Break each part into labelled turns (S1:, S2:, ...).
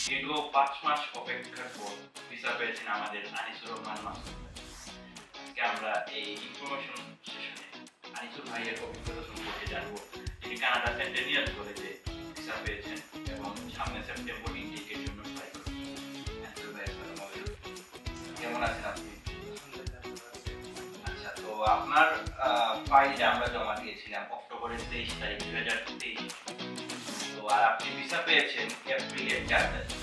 S1: দীর্ঘ ৫ মাস অপেক্ষার পর ভিসা পেয়েছেন আমাদের আনিসুর রহমান মাসুদ ভাই। আজকে আমরা এই ইনফরমেশন সেশনে আনিসুর ভাইয়ের অভিজ্ঞতা সম্পর্কে জানবো। তিনি কানাডা সেন্টেনিয়াল কলেজে ভিসা পেয়েছেন এবং সামনে সেপ্টেম্বর ইনটেকের জন্য ট্রাই করছেন। আনিসুর ভাই, আসসালামু আলাইকুম। কেমন আছেন আপনি? আচ্ছা, তো আপনার ফাইলটা আমরা জমা দিয়েছিলাম অক্টোবরের 23 তারিখ 2023। তো আর আপনি ভিসা পেয়েছেন এপ্রিলের 4 তারিখ।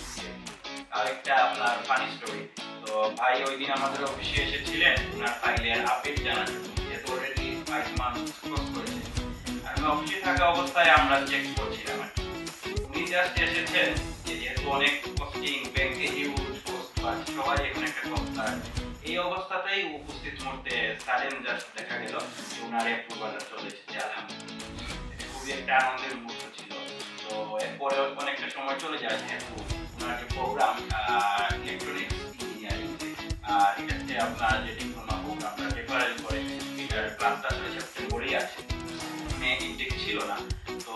S1: আরেকটা আপনার ফানি স্টোরি। তো ভাই ওই দিন আমাদের অফিসে এসেছিলেন ওনার ফাইলের আপডেট জানার জন্য, যেহেতু অলরেডি 5 মান্থ ক্রস করেছে। আমি অফিসে থাকা অবস্থায় আমরা চেক করছিলাম আর কি। উনি জাস্ট এসেছেন যেহেতু অনেক কস্টিং ব্যাংকে হিউজ কস্ট, সবাই এখানে একটা কনসার্ন, এই অবস্থাতেই উপস্থিত মুহূর্তে সাডেন জাস্ট দেখা গেল যে ওনার অ্যাপ্রুভালটা চলে এসেছে। আলহামদুলিল্লাহ, খুবই একটা আনন্দের মুহূর্ত ছিল। তো এরপরে অনেকটা সময় চলে যায়, যেহেতু ওনার যে প্রোগ্রাম ইলেকট্রনিক্স ইঞ্জিনিয়ারিং, আর এটাতে আপনার যে ডিপ্লোমা প্রোগ্রামটা রেফারেল করে এটার ক্লাসটা আসলে সেপ্টেম্বরেই আছে, মে ইনটেক ছিল না। তো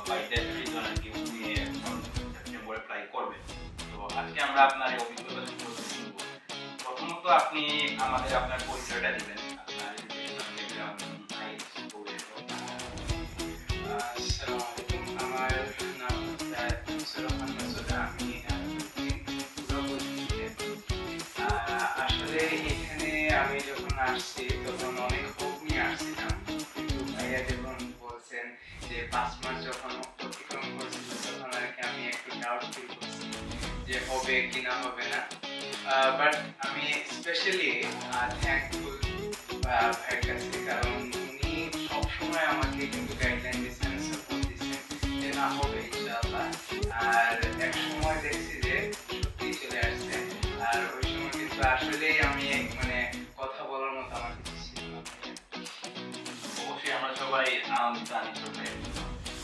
S1: বাই দ্যাট রিজন আর কি উনি এখন সেপ্টেম্বরে অ্যাপ্লাই করবেন। তো আজকে আমরা আপনার এই অভিজ্ঞতা সম্পর্কে শুনবো। প্রথমত আপনি আমাদের আপনার পরিচয়টা দিবেন, আপনার এডুকেশনাল ব্যাকগ্রাউন্ড, হাইট,
S2: আসসালামু আলাইকুম। আমার নাম আনিসুর রহমান মাসুদ। আমি আসলে এখানে আমি যখন আসছি তখন অনেক হোপ নিয়ে আসছিলাম, কিন্তু ভাইয়া যখন বলছেন যে 5 মাস যখন অতিক্রম করছিল তখন আর কি আমি একটু ডাউট ফিল করছি যে হবে কি না হবে না। বাট আমি স্পেশালি থ্যাঙ্কফুল ভাইয়ের কাছে, কারণ উনি সবসময় আমাকে কিন্তু গাইডলাইন দিচ্ছেন, সাপোর্ট দিচ্ছেন যে না হবে ইনশাআল্লাহ। আর এক সময় দেখছি যে সত্যি চলে আসছে। আর ওই সময় কিন্তু আসলেই আমি কথা বলার মতো আমার কিছু ছিল না।
S1: অবশ্যই আমরা সবাই আনন্দিত আনিসুর ভাই।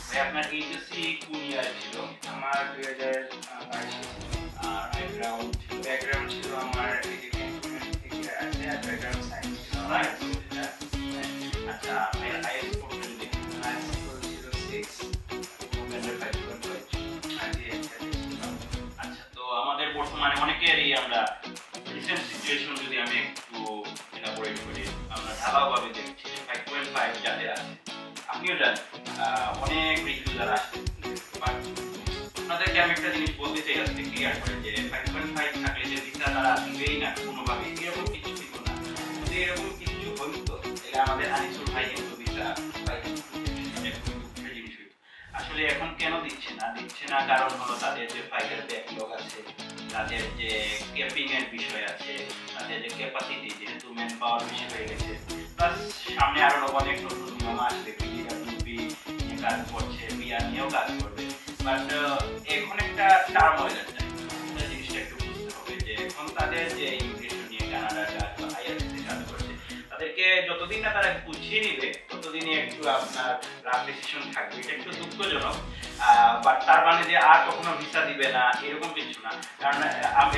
S1: ভাই আপনার এইচএসসি কোন ইয়ারে ছিল?
S2: আমার 2022
S1: আর
S2: ব্যাকগ্রাউন্ড ছিল আমার এডুকেশন থেকে আছে, আর ব্যাকগ্রাউন্ড সায়েন্স ছিল।
S1: আচ্ছা, ভাই আইএস কোর্সে দেখি
S2: সায়েন্স ছিল 6
S1: আচ্ছা, তো আমাদের বর্তমানে অনেকেরই আমরা রিসেন্ট সিচুয়েশন যদি আমি একটু এলাবোরেট করি, আমরা ঢালাওভাবে দেখছি যে 5.5 যাদের আছে, আপনিও জানেন অনেক রিভিউজার আসছে। বাট আপনাদেরকে আমি একটা জিনিস বলতে চাই আজকে ক্লিয়ার করে, যে 5.5 থাকলে যে ভিসা তারা দিবেই না কোনোভাবে, এরকম কিছু ছিল না। যদি এরকম কিছু হইতো তাহলে আমাদের আনিসুর ভাই কিন্তু ভিসা পাইতেন। আসলে এখন কেন দিচ্ছে না কারণ হলো তাদের যে ফাইলের ব্যাকলগ আছে, তাদের যে ক্যাপিং এর বিষয় আছে, তাদের যে ক্যাপাসিটি, যেহেতু ম্যান পাওয়ার বেশি হয়ে গেছে, প্লাস সামনে আরো অনেক নতুন নিয়ম আসবে, পিডিডব্লিউপি নিয়ে কাজ করছে, বিআর নিয়েও কাজ করবে। বাট এখন একটা টার্মোয়েলের টাইম, জিনিসটা একটু বুঝতে হবে যে এখন তাদের যে ইমিগ্রেশন নিয়ে কানাডা কাজ বা আইআরসিতে কাজ করছে, তাদেরকে যতদিন না তারা গুছিয়ে নিবে ততদিনই একটু আপনার রাফ ডিসিশন থাকবে। এটা একটু দুঃখজনক, বাট তার মানে যে আর কখনো ভিসা দিবে না এরকম কিছু না। কারণ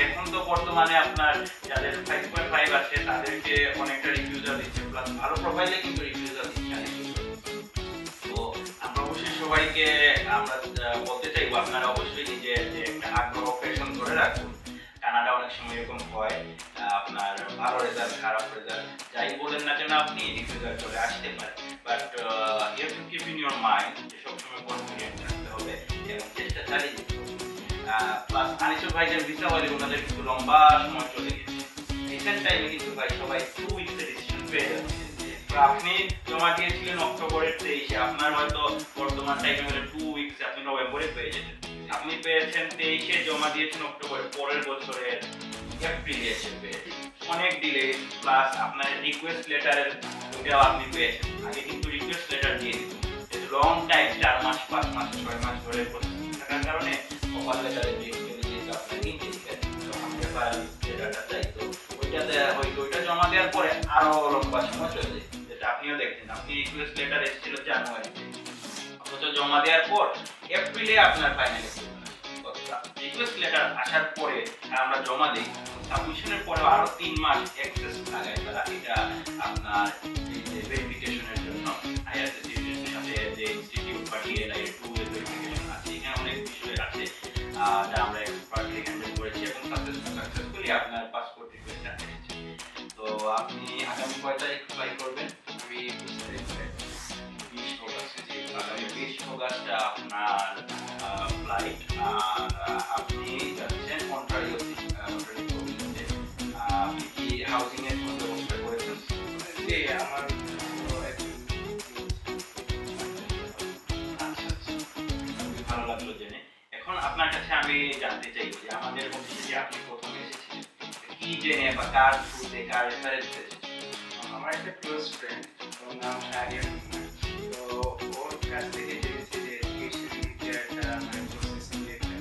S1: এখন তো বর্তমানে আপনার যাদের 5.5 আছে তাদেরকে অনেকটা রিফিউজাল দিচ্ছে, প্লাস ভালো প্রোফাইলে কিন্তু রিফিউজাল দিচ্ছে। তো আমরা অবশ্যই সবাইকে আমরা বলতে চাইবো আপনারা অবশ্যই নিজের যে একটা আগ্রহ প্যাশন ধরে রাখুন। কানাডা অনেক সময় এরকম হয়, আপনার ভালো রেজাল্ট খারাপ রেজাল্ট যাই বলেন না কেন আপনি রিফিউজাল চলে আসতে পারে। But you have to keep in your mind যে সবসময় কনফিডেন্ট থাকতে হবে এবং চেষ্টা চালিয়ে যেতে হবে। প্লাস আনিসুর ভাইদের ভিসা হলে ওনাদের কিন্তু লম্বা সময় চলে গেছে। রিসেন্ট টাইমে কিন্তু ভাই সবাই 2 উইকসের ডিসিশন পেয়ে যাচ্ছে। আপনি জমা দিয়েছিলেন অক্টোবরের 23-এ, আপনার হয়তো বর্তমান টাইমে হলে 2 উইকসে আপনি নভেম্বরে পেয়ে যেতেন। আপনি পেয়েছেন 23-এ, জমা দিয়েছেন অক্টোবরে, পরের বছরের এপ্রিলে এসে পেয়েছেন। অনেক ডিলে, প্লাস আপনার রিকোয়েস্ট লেটারের ওইটাও আপনি পেয়েছেন। আগে কিন্তু রিকোয়েস্ট লেটার দিয়ে দিত, লং টাইম 4 মাস 5 মাস 6 মাস ধরে প্রসেসিং থাকার কারণে অফার লেটারে যে আপনার ইনটেক যখন রেফারেল লেটারটা চাইতো ওইটা জমা দেওয়ার পরে আরো লম্বা সময় চলে যেত, যেটা আপনিও দেখছেন। আপনি রিকোয়েস্ট লেটার এসেছিল জানুয়ারিতে, অথচ জমা দেওয়ার পর এপ্রিলে আপনার ফাইনাল রিকোয়েস্ট লেটার আসার পরে আমরা জমা দিই, সাবমিশনের পরে আরো 3 মাস অ্যাক্সেস লাগায় তারা। এটা আপনার এই যে ভেরিফিকেশনের জন্য আইআরসিটির সাথে যে ইনস্টিটিউট বা ডিএলআই 2 এর ভেরিফিকেশন আছে, এখানে অনেক বিষয় আছে যা আমরা আপনার ফ্লাইট, আর আপনি যাচ্ছেন অন্টারিও প্রভিন্সে। আপনি কি হাউজিং এর কোনো ব্যবস্থা করেছেন?
S2: যে আমার তো একজন
S1: আচ্ছা আচ্ছা, খুবই ভালো লাগলো জেনে। এখন আপনার কাছে আমি জানতে চাই যে আমাদের অফিসে যে আপনি প্রথমে এসেছিলেন, কি জেনে বা কার থ্রুতে, কার রেফারেন্সে এসেছিলেন?
S2: আমার একটা ক্লোজ ফ্রেন্ড, ওর নাম শাহরিয়ার রহমান। তো ওর কাছ থেকে জেনেছি যে এডুকেশন যে একটা মানে প্রসেসিং যে একটা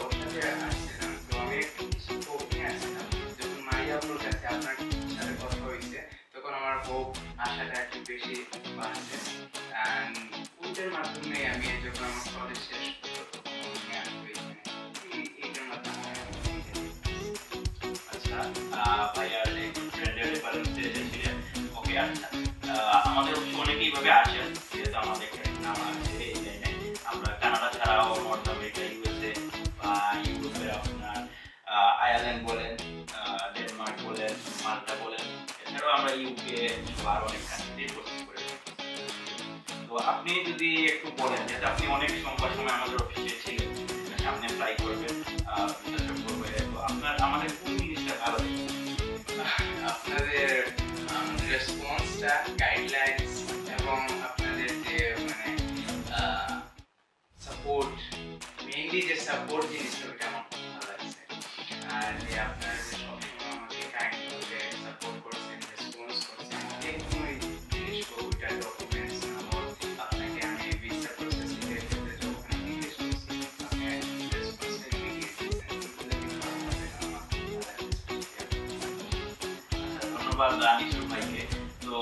S2: ওর সাথে আসছিলাম। তো আমি একটু কিছু হোপ নিয়ে আসছিলাম। যখন মারিয়া ওর কাছে আপনার সাথে কথা হয়েছে, তখন আমার হোপ আশাটা একটু বেশি বাড়ছে। অ্যান্ড ওইটার মাধ্যমে আমি যখন আমার কলেজ শেষ করবো তখন আমি আসবো এখানে। এইটার মাধ্যমে আমি
S1: আচ্ছা, ভাইয়ার একজন ফ্রেন্ডের রেফারেন্সে এসেছিলেন। ওকে, আচ্ছা। আমাদের অবশ্য অনেকে এইভাবে আসেন, যেহেতু আমাদের এখানে নাম আছে এই লাইনে। আমরা কানাডা ছাড়াও নর্থ আমেরিকা, ইউএসএ বা ইউরোপের আপনার আয়ারল্যান্ড বলেন, ডেনমার্ক বলেন, মাল্টা বলেন, এছাড়াও আমরা ইউকে আর অনেক কান্ট্রিতে প্রসেস করে থাকি। তো আপনি যদি একটু বলেন, যেহেতু আপনি অনেক সময় আমাদের অফিসে ছিলেন, সামনে অ্যাপ্লাই করবেন বিশেষজ্ঞ হয়ে, তো আপনার আমাদের কোন জিনিসটা ভালো লাগে?
S2: আপনাদের রেসপন্সটা, গাইডলাইন্স এবং আপনাদের যে মানে সাপোর্ট, মেইনলি যে সাপোর্ট জিনিসটা ওইটা আমার খুব ভালো লাগছে। আর যে আপনারা যে সবসময় আমাকে কাইন্ডভাবে সাপোর্ট করছেন, রেসপন্স করছেন, যে কোনো জিনিসগুলো ওইটার ডকুমেন্টস আমার আপনাকে আমি ভিসা প্রসেসিং এর ক্ষেত্রে যখন জিজ্ঞেস করছি আপনি রেসপন্সটা ইমিডিয়েট দিয়েছেন। এগুলো কিন্তু আপনাদের আমার খুব ভালো লাগছে।
S1: ধন্যবাদ আনিসুর ভাইকে। তো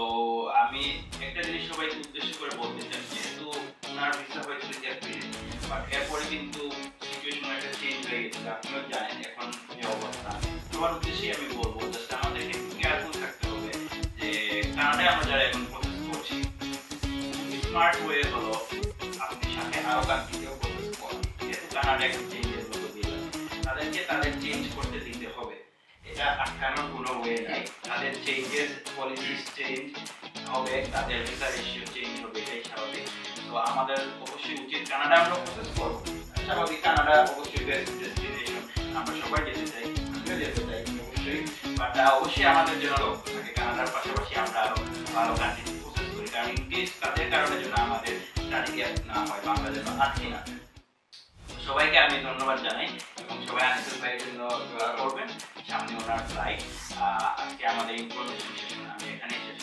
S1: আমি একটা জিনিস সবাইকে উদ্দেশ্য করে বলতে চাই, যেহেতু ওনার ভিসা হয়েছিল এপ্রিল, বাট এরপরে কিন্তু সিচুয়েশন একটা চেঞ্জ হয়ে গেছে, আপনিও জানেন এখন যে অবস্থা। সবার উদ্দেশ্যে আমি বলবো জাস্ট আমাদেরকে কেয়ারফুল থাকতে হবে যে কানাডায় আমরা যারা এখন প্রসেস করছি, স্মার্ট ওয়ে হলো আপনি সাথে আরো কান্ট্রিতেও প্রসেস করেন। যেহেতু কানাডা একটু চেঞ্জের মতো দিল, তাদেরকে তাদের চেঞ্জ করতে দিতে হবে। এটা আটকানোর কোনো ওয়ে নাই। তাদের চেঞ্জেস, পলিসিস চেঞ্জ হবে, তাদের ভিসা রেশিও চেঞ্জ হবে, এটাই স্বাভাবিক। তো আমাদের অবশ্যই উচিত কানাডা আমরা প্রসেস করবো, স্বাভাবিক। কানাডা অবশ্যই বেস্ট ডেস্টিনেশন, আমরা সবাই যেতে চাই, আমিও যেতে চাই অবশ্যই। বাট অবশ্যই আমাদের জন্য লক্ষ্য থাকে কানাডার পাশাপাশি আমরা আরো ভালো কান্ট্রি প্রসেস করি, কারণ ইনকেস তাদের কারণে যেন আমাদের স্টাডি গ্যাপ না হয় বা আমরা যেন আটকে না যাই। সবাইকে আমি ধন্যবাদ জানাই এবং সবাই আনিসুর ভাইয়ের জন্য দোয়া করবেন। সামনে ওনার ফ্লাইট। আজকে আমাদের ইনফরমেশন সেশন আমি এখানেই শেষ